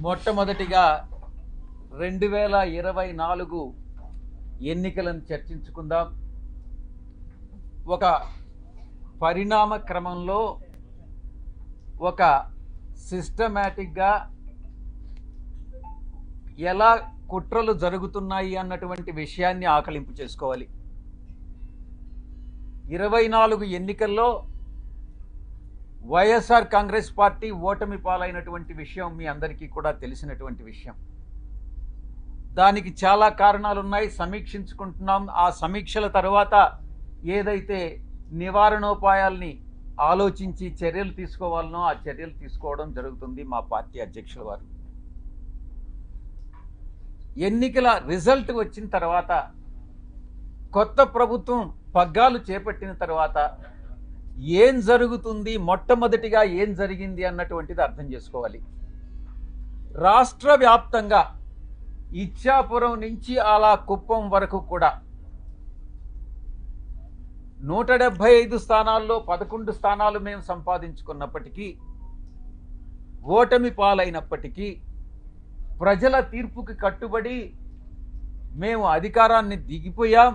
మొట్టమొదటిగా 2024 ఎన్నికలను చర్చించుకుందాం. ఒక పరిణామ క్రమంలో ఒక సిస్టమేటిక్గా ఎలా కుట్రలు జరుగుతున్నాయి అన్నటువంటి విషయాన్ని ఆకలింపు చేసుకోవాలి. 24 ఎన్నికల్లో వైఎస్ఆర్ కాంగ్రెస్ పార్టీ ఓటమి పాలైనటువంటి విషయం మీ అందరికీ కూడా తెలిసినటువంటి విషయం. దానికి చాలా కారణాలు ఉన్నాయి, సమీక్షించుకుంటున్నాం. ఆ సమీక్షల తర్వాత ఏదైతే నివారణోపాయాల్ని ఆలోచించి చర్యలు తీసుకోవాలనో ఆ చర్యలు తీసుకోవడం జరుగుతుంది మా పార్టీ అధ్యక్షుల వారు. ఎన్నికల రిజల్ట్ వచ్చిన తర్వాత, కొత్త ప్రభుత్వం పగ్గాలు చేపట్టిన తర్వాత ఏం జరుగుతుంది, మొట్టమొదటిగా ఏం జరిగింది అన్నటువంటిది అర్థం చేసుకోవాలి. రాష్ట్ర వ్యాప్తంగా ఇచ్చాపురం నుంచి అలా కుప్పం వరకు కూడా 175 స్థానాల్లో 11 స్థానాలు మేము సంపాదించుకున్నప్పటికీ, ఓటమి పాలైనప్పటికీ ప్రజల తీర్పుకి కట్టుబడి మేము అధికారాన్ని దిగిపోయాం.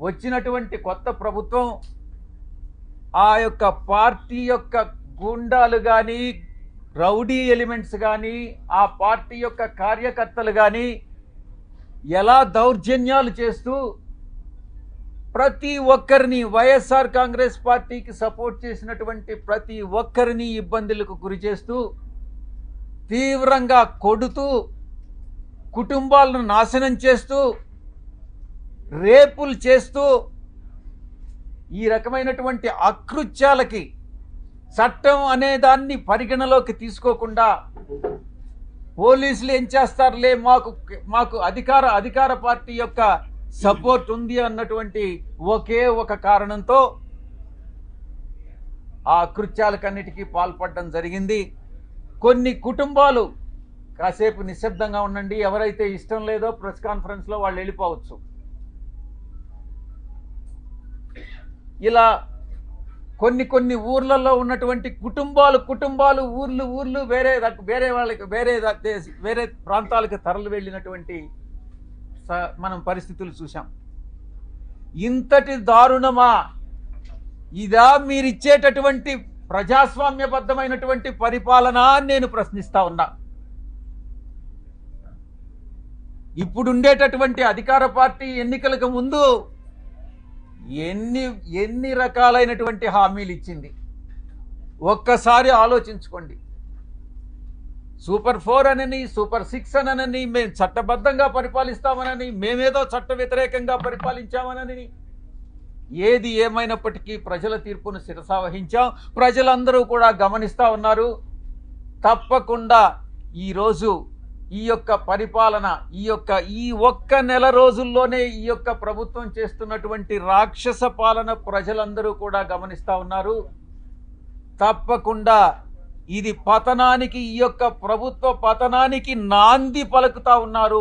వచ్చినటువంటి కొత్త ప్రభుత్వం ఆ యొక్క పార్టీ యొక్క గూండాలు కానీ, రౌడీ ఎలిమెంట్స్ కానీ, ఆ పార్టీ యొక్క కార్యకర్తలు కానీ ఎలా దౌర్జన్యాలు చేస్తూ ప్రతి ఒక్కరిని, వైఎస్ఆర్ కాంగ్రెస్ పార్టీకి సపోర్ట్ చేసినటువంటి ప్రతి ఒక్కరిని ఇబ్బందులకు గురి చేస్తూ, తీవ్రంగా కొడుతూ, కుటుంబాలను నాశనం చేస్తూ, రేపులు చేస్తూ, ఈ రకమైనటువంటి అకృత్యాలకి చట్టం అనే దాన్ని పరిగణలోకి తీసుకోకుండా పోలీసులు ఏం చేస్తారులే, మాకు అధికార పార్టీ యొక్క సపోర్ట్ ఉంది అన్నటువంటి ఒకే ఒక కారణంతో ఆ అకృత్యాలకన్నిటికీ పాల్పడడం జరిగింది. కొన్ని కుటుంబాలు కాసేపు నిశ్శబ్దంగా ఉండండి, ఎవరైతే ఇష్టం లేదో ప్రెస్ కాన్ఫరెన్స్లో వాళ్ళు వెళ్ళిపోవచ్చు. ఇలా కొన్ని ఊర్లలో ఉన్నటువంటి కుటుంబాలు ఊర్లు వేరే ప్రాంతాలకు తరలి వెళ్ళినటువంటి మనం పరిస్థితులు చూసాం. ఇంతటి దారుణమా ఇదా మీరిచ్చేటటువంటి ప్రజాస్వామ్యబద్ధమైనటువంటి పరిపాలన అని నేను ప్రశ్నిస్తా ఉన్నా. ఇప్పుడుండేటటువంటి అధికార పార్టీ ఎన్నికలకు ముందు ఎన్ని రకాలైనటువంటి హామీలు ఇచ్చింది ఒక్కసారి ఆలోచించుకోండి. సూపర్ 4 అనని, సూపర్ 6 అనని, మేము చట్టబద్ధంగా పరిపాలిస్తామనని, మేమేదో చట్ట వ్యతిరేకంగా పరిపాలించామనని, ఏది ఏమైనప్పటికీ ప్రజల తీర్పును శిరసావహించాం. ప్రజలందరూ కూడా గమనిస్తూ ఉన్నారు. తప్పకుండా ఈరోజు ఈ యొక్క పరిపాలన, ఈ ఒక్క నెల రోజుల్లోనే ఈ యొక్క ప్రభుత్వం చేస్తున్నటువంటి రాక్షస పాలన ప్రజలందరూ కూడా గమనిస్తూ ఉన్నారు. తప్పకుండా ఇది పతనానికి, ఈ యొక్క ప్రభుత్వ పతనానికి నాంది పలుకుతా ఉన్నారు.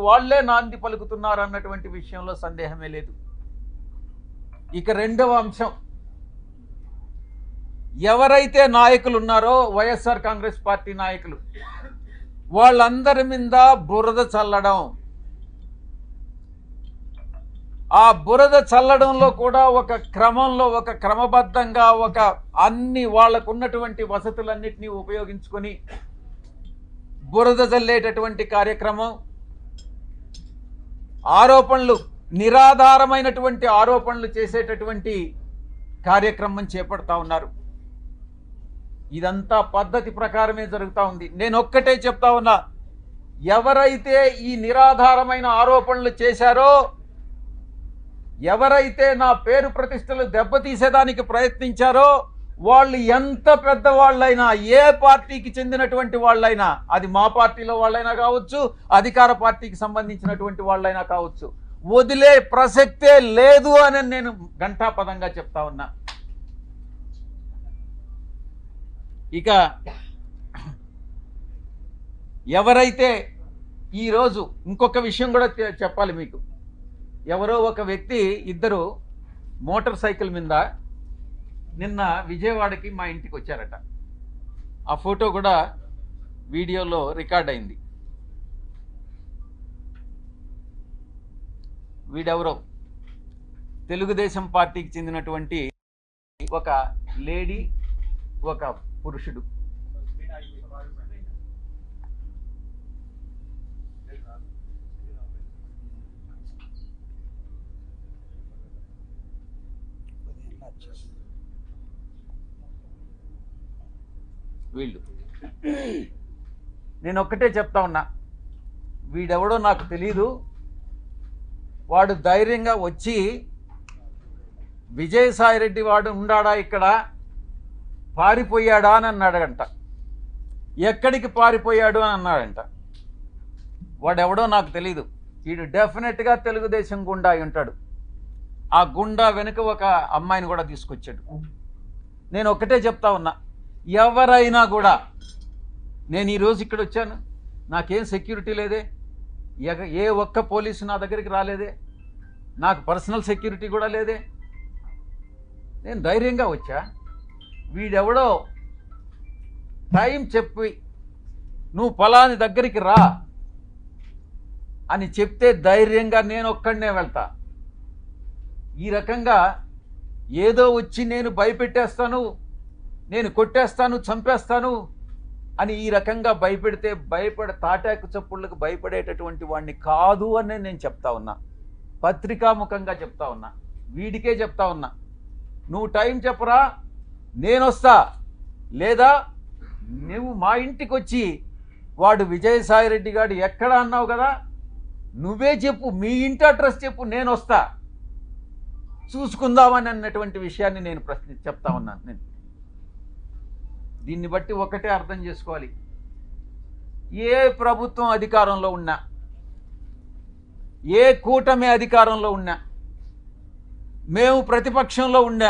వాళ్ళే నాంది పలుకుతున్నారు అన్నటువంటి విషయంలో సందేహమే లేదు. ఇక రెండవ అంశం, ఎవరైతే నాయకులు ఉన్నారో వైఎస్ఆర్ కాంగ్రెస్ పార్టీ నాయకులు, వాళ్ళందరి మీద బురద చల్లడం. ఆ బురద చల్లడంలో కూడా ఒక క్రమంలో, ఒక క్రమబద్ధంగా, అన్ని వాళ్లకు ఉన్నటువంటి వసతులన్నిటినీ ఉపయోగించుకొని బురద చల్లేటటువంటి కార్యక్రమం, ఆరోపణలు, నిరాధారమైనటువంటి ఆరోపణలు చేసేటటువంటి కార్యక్రమం చేపడతా ఉన్నారు. ఇదంతా పద్ధతి ప్రకారమే జరుగుతూ ఉంది. నేను ఒక్కటే చెప్తా ఉన్నా, ఎవరైతే ఈ నిరాధారమైన ఆరోపణలు చేశారో, ఎవరైతే నా పేరు ప్రతిష్టలు దెబ్బతీసేదానికి ప్రయత్నించారో, వాళ్ళు ఎంత పెద్దవాళ్ళైనా, ఏ పార్టీకి చెందినటువంటి వాళ్ళైనా, అది మా పార్టీలో వాళ్ళైనా కావచ్చు, అధికార పార్టీకి సంబంధించినటువంటి వాళ్ళైనా కావచ్చు, వదిలే ప్రసక్తే లేదు అని నేను ఘంటాపదంగా చెప్తా ఉన్నా. ఇక ఎవరైతే ఈరోజు ఇంకొక విషయం కూడా చెప్పాలి మీకు. ఎవరో ఒక వ్యక్తి, ఇద్దరు మోటార్ సైకిల్ మీద నిన్న విజయవాడకి మా ఇంటికి వచ్చారట. ఆ ఫోటో కూడా వీడియోలో రికార్డ్ అయింది. వీడెవరో తెలుగుదేశం పార్టీకి చెందినటువంటి ఒక లేడీ, ఒక పురుషుడు. వీళ్ళు నేను ఒక్కటే చెప్తా ఉన్నా, వీడెవడో నాకు తెలీదు. వాడు ధైర్యంగా వచ్చి విజయసాయిరెడ్డి వాడు ఉండాడా ఇక్కడ, పారిపోయాడా అని అన్నాడంట. ఎక్కడికి పారిపోయాడు అని అన్నాడంట. వాడెవడో నాకు తెలీదు. వీడు డెఫినెట్గా తెలుగుదేశం గుండా అయి ఉంటాడు. ఆ గుండా వెనుక ఒక అమ్మాయిని కూడా తీసుకొచ్చాడు. నేను ఒక్కటే చెప్తా ఉన్నా, ఎవరైనా కూడా, నేను ఈరోజు ఇక్కడ వచ్చాను, నాకేం సెక్యూరిటీ లేదే, ఏ ఒక్క పోలీసు నా దగ్గరికి రాలేదే, నాకు పర్సనల్ సెక్యూరిటీ కూడా లేదే, నేను ధైర్యంగా వచ్చా. వీడెవడో టైం చెప్పి నువ్వు ఫలాని దగ్గరికి రా అని చెప్తే ధైర్యంగా నేను ఒక్కడనే వెళ్తా. ఈ రకంగా ఏదో వచ్చి నేను భయపెట్టేస్తాను, నేను కొట్టేస్తాను, చంపేస్తాను అని ఈ రకంగా భయపెడితే తాటాకు చప్పుళ్ళకు భయపడేటటువంటి వాడిని కాదు అని నేను చెప్తా ఉన్నా. పత్రికాముఖంగా చెప్తా ఉన్నా, వీడికే చెప్తా ఉన్నా. నువ్వు టైం చెప్పరా, నేను వస్తా, లేదా నువ్వు మా ఇంటికి వచ్చి వాడు విజయసాయిరెడ్డి గారు ఎక్కడ అన్నావు కదా, నువ్వే చెప్పు, మీ ఇంటి అడ్రస్ చెప్పు, నేను వస్తా, చూసుకుందామని అన్నటువంటి విషయాన్ని నేను చెప్తా ఉన్నాను. నేను దీన్ని బట్టి ఒకటే అర్థం చేసుకోవాలి, ఏ ప్రభుత్వం అధికారంలో ఉన్నా, ఏ కూటమి అధికారంలో ఉన్నా, మేము ప్రతిపక్షంలో ఉన్నా,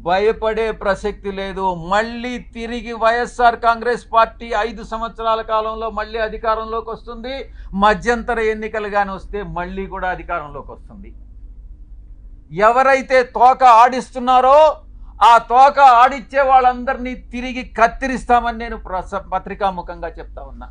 భయపడే ప్రసక్తి లేదు. మళ్ళీ తిరిగి వైఎస్ఆర్ కాంగ్రెస్ పార్టీ 5 సంవత్సరాల కాలంలో మళ్ళీ అధికారంలోకి వస్తుంది. మధ్యంతర ఎన్నికలు కానీ వస్తే మళ్ళీ కూడా అధికారంలోకి వస్తుంది. ఎవరైతే తోక ఆడిస్తున్నారో ఆ తోక ఆడిచ్చే వాళ్ళందరినీ తిరిగి కత్తిరిస్తామని నేను పత్రికాముఖంగా చెప్తా ఉన్నా.